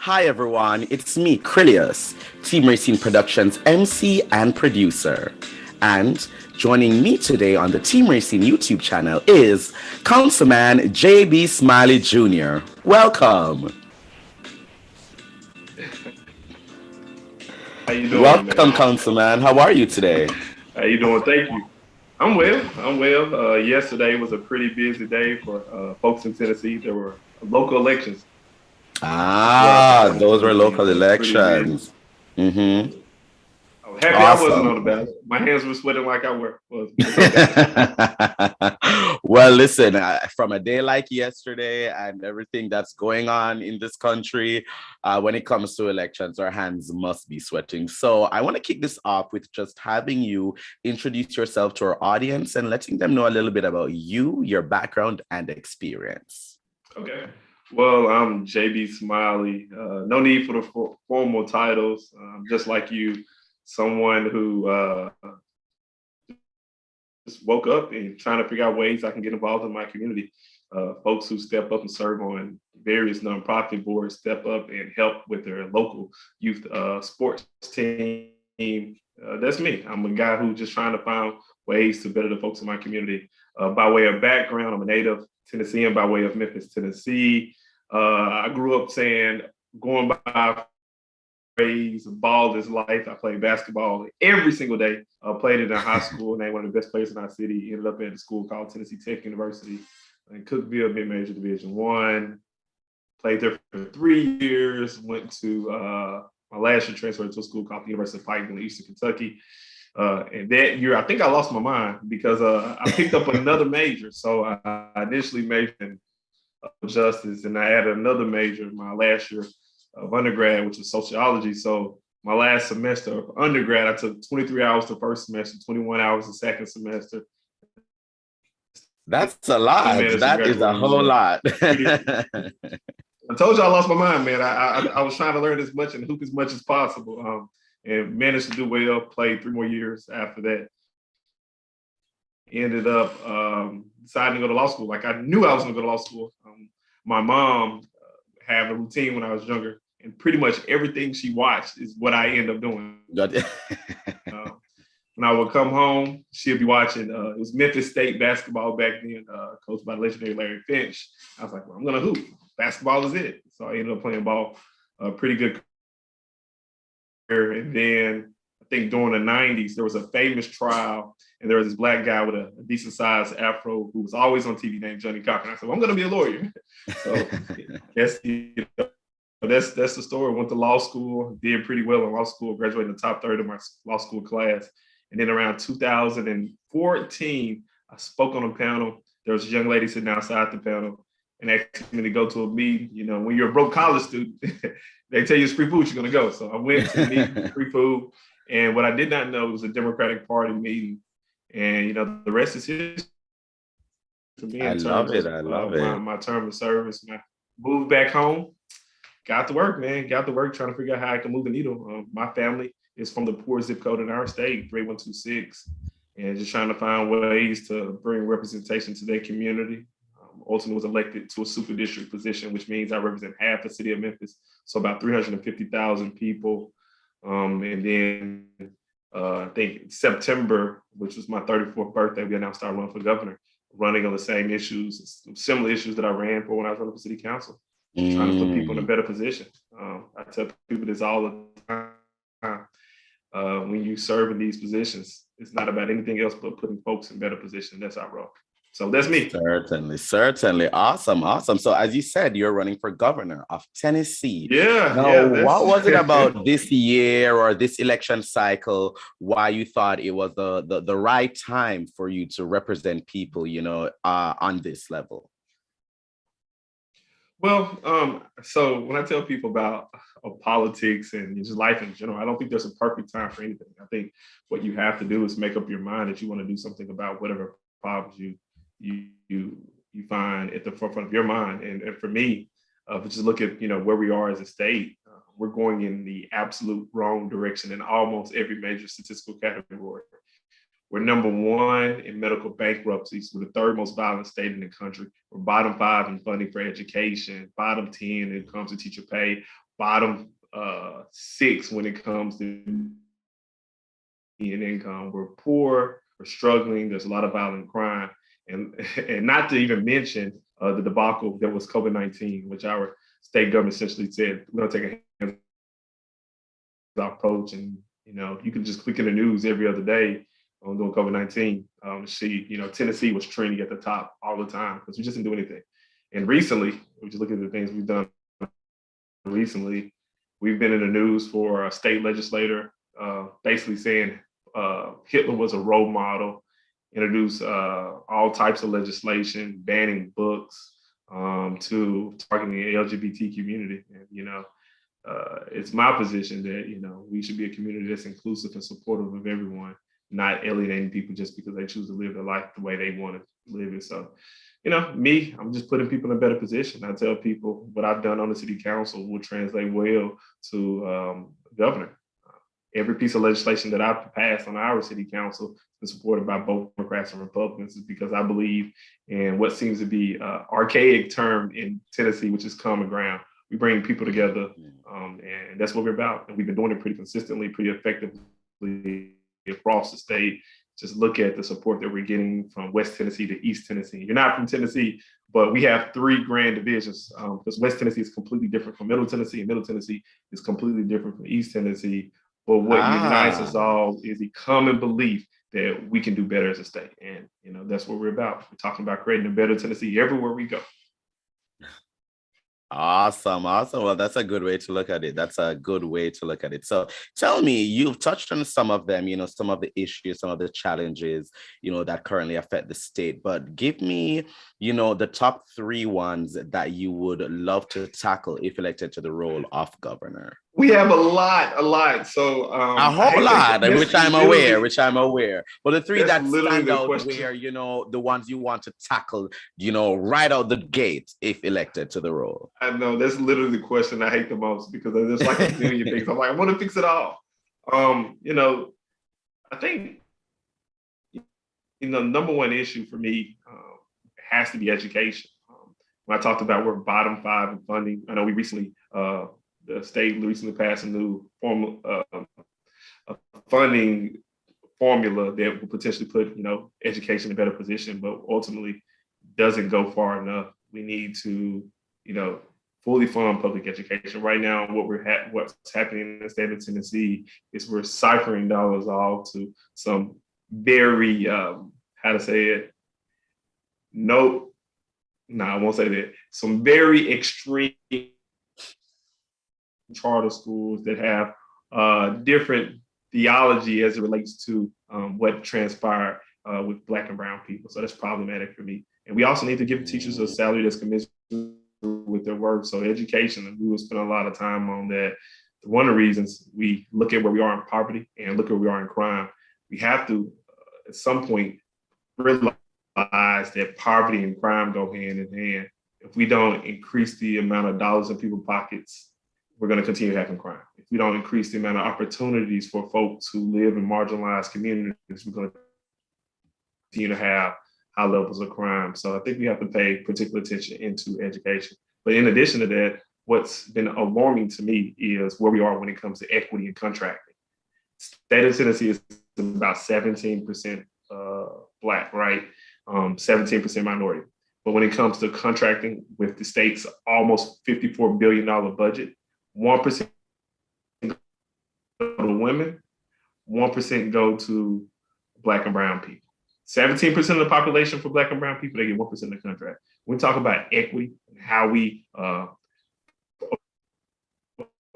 Hi everyone, it's me, Krylios, Team Racing Productions MC and producer. And joining me today on the Team Racing YouTube channel is Councilman JB Smiley Jr. Welcome. How you doing, Welcome, man? Councilman. How are you today? How you doing? Thank you. I'm well. I'm well. Yesterday was a pretty busy day for folks in Tennessee. There were local elections throughout the state of Those were Tennessee, local so it's pretty busy. elections. Mm-hmm. I was happy I wasn't Awesome. on the ballot. My hands were sweating like I was, but it's okay. Well, listen, from a day like yesterday and everything that's going on in this country, when it comes to elections, our hands must be sweating. So I want to kick this off with just having you introduce yourself to our audience and letting them know a little bit about you, your background, and experience. Okay. Well, I'm JB Smiley. No need for the formal titles. Just like you, someone who just woke up and trying to figure out ways I can get involved in my community. Folks who step up and serve on various nonprofit boards step up and help with their local youth sports team. That's me. I'm a guy who's just trying to find ways to better the folks in my community. By way of background, I'm a native Tennessean by way of Memphis, Tennessee. I grew up saying, going by phrase, ball is life. I played basketball every single day. Played it in high school, named one of the best players in our city. Ended up at a school called Tennessee Tech University in Cookeville, mid-major Division One. Played there for 3 years. Went to my last year transferred to a school called the University of Pikeville in Eastern Kentucky. And that year, I think I lost my mind because I picked up another major. So I initially majored in justice, and I added another major my last year of undergrad, which is sociology. So my last semester of undergrad, I took 23 hours the first semester, 21 hours the second semester. That's a And lot. managed to That is a graduate whole with a lot. pretty. I told you I lost my mind, man. I was trying to learn as much and hoop as much as possible, and managed to do well. Played 3 more years after that. Ended up deciding to go to law school. Like, I knew I was going to go to law school. My mom had a routine when I was younger, and pretty much everything she watched is what I end up doing. When I would come home, she'd be watching. It was Memphis State basketball back then, coached by the legendary Larry Finch. I was like, well, I'm going to hoop. Basketball is it. So I ended up playing ball pretty good career. And then I think during the 90s, there was a famous trial, and there was this black guy with a decent sized afro who was always on TV named Johnny Cochran. I said, well, I'm going to be a lawyer. So that's the story. Went to law school, did pretty well in law school, graduated in the top third of my law school class. And then around 2014, I spoke on a panel. There was a young lady sitting outside the panel and asked me to go to a meeting. You know, when you're a broke college student, they tell you it's free food, you're going to go. So I went to the meeting, free food. And what I did not know was a Democratic Party meeting. And, you know, the rest is history for me I in love terms it. of I love it. my term of service. And I moved back home, got to work, man. Got to work trying to figure out how I can move the needle. My family is from the poor zip code in our state, 3126, and just trying to find ways to bring representation to their community. Ultimately was elected to a super district position, which means I represent half the city of Memphis, so about 350,000 people. And then I think September, which was my 34th birthday, we announced our run for governor, running on the same issues, similar issues that I ran for when I was running for city council, just trying to put people in a better position. I tell people this all the time. When you serve in these positions, it's not about anything else but putting folks in better position. That's our role. So that's me. Certainly, certainly. Awesome, awesome. So as you said, you're running for governor of Tennessee. Yeah, Now, yeah, what that's was it about this year or this election cycle why you thought it was the right time for you to represent people, on this level? well. So when I tell people about politics and just life in general, I don't think there's a perfect time for anything. I think what you have to do is make up your mind that you want to do something about whatever problems you you you find at the forefront of your mind. And for me, if you just look at where we are as a state, we're going in the absolute wrong direction in almost every major statistical category. We're number one in medical bankruptcies. We're the third most violent state in the country. We're bottom five in funding for education, bottom 10 when it comes to teacher pay, bottom 6 when it comes to income. We're poor, we're struggling. There's a lot of violent crime, and not to even mention the debacle that was COVID-19, which our state government essentially said we're going to take a approach, and you can just click in the news every other day on doing COVID-19 to see Tennessee was trending at the top all the time because we just didn't do anything. And recently, we just look at the things we've done recently. We've been in the news for a state legislator basically saying Hitler was a role model, introduced all types of legislation, banning books, to targeting the LGBT community. And it's my position that we should be a community that's inclusive and supportive of everyone, not alienating people just because they choose to live their life the way they want to live it. So, I'm just putting people in a better position. I tell people what I've done on the city council will translate well to governor. Every piece of legislation that I've passed on our city council is supported by both Democrats and Republicans, is because I believe in what seems to be an archaic term in Tennessee, which is common ground. We bring people together, and that's what we're about. And we've been doing it pretty consistently, pretty effectively across the state. Just look at the support that we're getting from West Tennessee to East Tennessee. You're not from Tennessee, but we have 3 grand divisions because West Tennessee is completely different from Middle Tennessee, and Middle Tennessee is completely different from East Tennessee. But what unites us all is a common belief that we can do better as a state. And, that's what we're about. We're talking about creating a better Tennessee everywhere we go. Awesome. Well, that's a good way to look at it. So tell me, you've touched on some of them, some of the issues, some of the challenges, that currently affect the state, but give me, the top 3 ones that you would love to tackle if elected to the role of governor. We have a lot. So a whole lot, which I'm aware. But the 3 that stand out where, the ones you want to tackle, right out the gate if elected to the role. I know that's literally the question I hate the most because there's like a million things. I'm like, I want to fix it all. I think, number one issue for me has to be education. When I talked about we're bottom 5 in funding, I know we recently, the state recently passed a new funding formula that will potentially put, education in a better position, but ultimately doesn't go far enough. We need to, fully fund public education. Right now, what's happening in the state of Tennessee is we're ciphering dollars off to some very, I won't say that. Some very extreme charter schools that have different theology as it relates to what transpired with Black and brown people. So that's problematic for me. And we also need to give teachers a salary that's commensurate with their work. So education, and we will spend a lot of time on that. One of the reasons we look at where we are in poverty and look at where we are in crime, we have to, at some point, realize that poverty and crime go hand in hand. If we don't increase the amount of dollars in people's pockets, we're going to continue having crime. If we don't increase the amount of opportunities for folks who live in marginalized communities, we're going to continue to have high levels of crime. So I think we have to pay particular attention into education. But in addition to that, what's been alarming to me is where we are when it comes to equity and contracting. State of Tennessee is about 17% Black, right? 17% minority. But when it comes to contracting with the state's almost $54 billion budget, 1% go to women, 1% go to Black and brown people. 17% of the population for Black and brown people, they get 1% of the contract. When we talk about equity and how we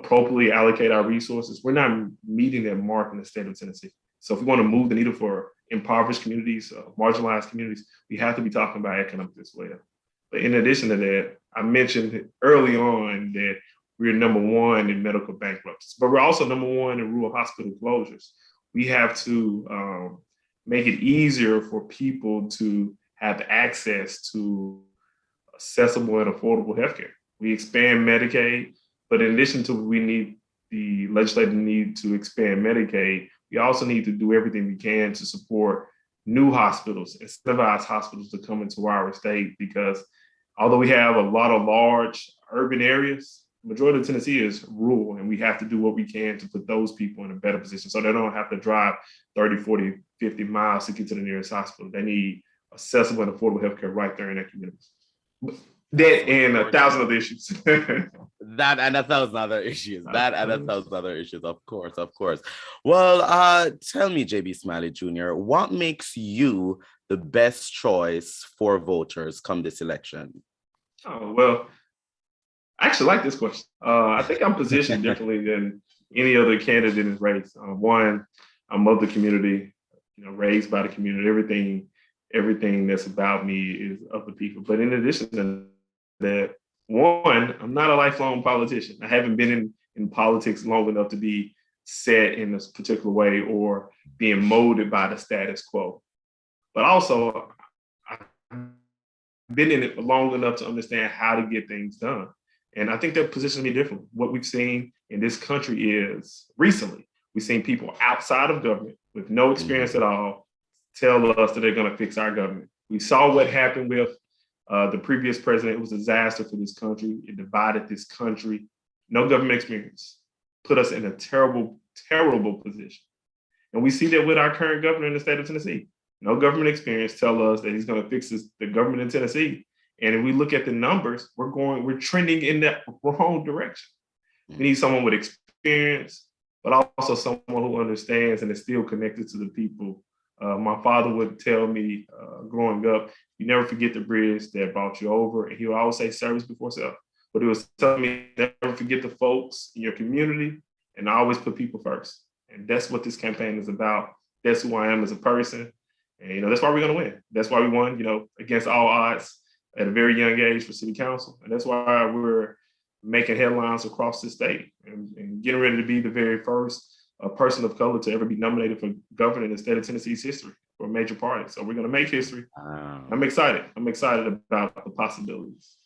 appropriately allocate our resources, we're not meeting that mark in the state of Tennessee. So if we want to move the needle for impoverished communities, marginalized communities, we have to be talking about economics as well. But in addition to that, I mentioned early on that we're number 1 in medical bankruptcies, but we're also number 1 in rural hospital closures. We have to make it easier for people to have access to accessible and affordable healthcare. We expand Medicaid, but in addition to the legislative need to expand Medicaid, we also need to do everything we can to support new hospitals, incentivize hospitals to come into our state, because although we have a lot of large urban areas, majority of Tennessee is rural, and we have to do what we can to put those people in a better position so they don't have to drive 30, 40, 50 miles to get to the nearest hospital. They need accessible and affordable healthcare right there in their communities. That and 1,000 other issues. That and 1,000 other issues. That and 1,000 other issues, of course, of course. Well, tell me, JB Smiley Jr., what makes you the best choice for voters come this election? Oh, well, I actually like this question. I think I'm positioned differently than any other candidate in this race. One, I'm of the community, raised by the community. Everything that's about me is of the people. But in addition to that, one, I'm not a lifelong politician. I haven't been in politics long enough to be set in this particular way or being molded by the status quo. But also, I've been in it long enough to understand how to get things done. And I think that positions me differently. What we've seen in this country is recently, we've seen people outside of government with no experience at all tell us that they're going to fix our government. We saw what happened with the previous president. It was a disaster for this country. It divided this country. No government experience. Put us in a terrible, terrible position. And we see that with our current governor in the state of Tennessee. No government experience tell us that he's going to fix the government in Tennessee. And if we look at the numbers, we're trending in that wrong direction. We need someone with experience, but also someone who understands and is still connected to the people. My father would tell me growing up, you never forget the bridge that brought you over. And he would always say service before self. But he was telling me, never forget the folks in your community and always put people first. And that's what this campaign is about. That's who I am as a person. And, that's why we're going to win. That's why we won, against all odds at a very young age for city council. And that's why we're making headlines across the state and getting ready to be the very first person of color to ever be nominated for governor in the state of Tennessee's history for a major party. So we're going to make history. Wow. I'm excited. I'm excited about the possibilities.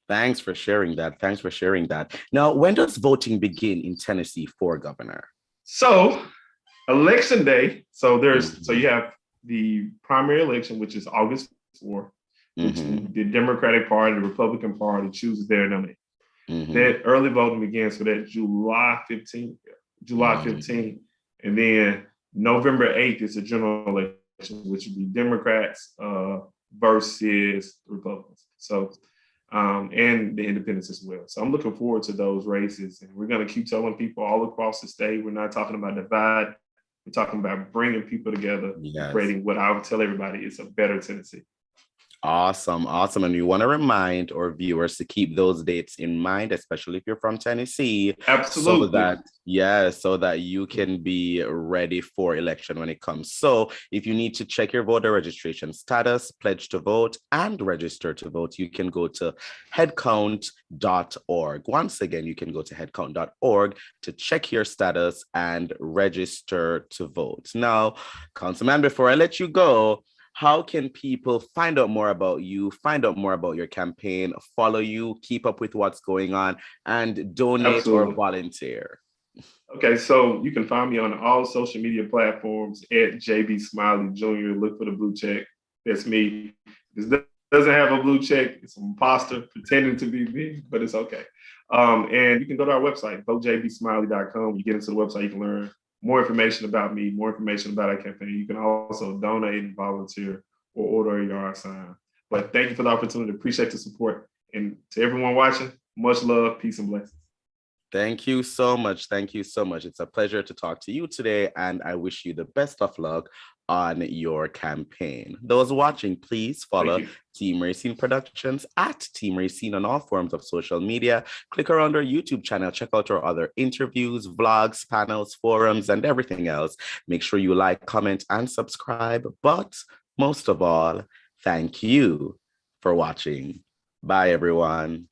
Thanks for sharing that. Now, when does voting begin in Tennessee for governor? So election day. So you have the primary election, which is August 4th, which the Democratic Party, the Republican Party chooses their nominee. That early voting begins for that July 15th. And then November 8th is a general election, which would be Democrats versus Republicans. So, and the independents as well. So I'm looking forward to those races. And we're going to keep telling people all across the state, we're not talking about divide. We're talking about bringing people together, creating what I would tell everybody is a better Tennessee. Awesome. And we want to remind our viewers to keep those dates in mind, especially if you're from Tennessee. Absolutely. So that you can be ready for election when it comes. So if you need to check your voter registration status, pledge to vote, and register to vote, you can go to headcount.org. Once again, you can go to headcount.org to check your status and register to vote. Now, Councilman, before I let you go, how can people find out more about you, find out more about your campaign, follow you, keep up with what's going on, and donate or volunteer? Okay, so you can find me on all social media platforms at JB Smiley Jr. Look for the blue check. That's me. This doesn't have a blue check. It's an imposter pretending to be me, but it's okay. And you can go to our website, votejbsmiley.com. When you get into the website, you can learn more information about me, more information about our campaign. You can also donate and volunteer or order a yard sign. But thank you for the opportunity. Appreciate the support. And to everyone watching, much love, peace, and blessings. Thank you so much. It's a pleasure to talk to you today, and I wish you the best of luck on your campaign. Those watching, please follow Team Racine Productions at Team Racine on all forms of social media. Click around our YouTube channel, check out our other interviews, vlogs, panels, forums, and everything else. Make sure you like, comment, and subscribe. But most of all, thank you for watching. Bye, everyone.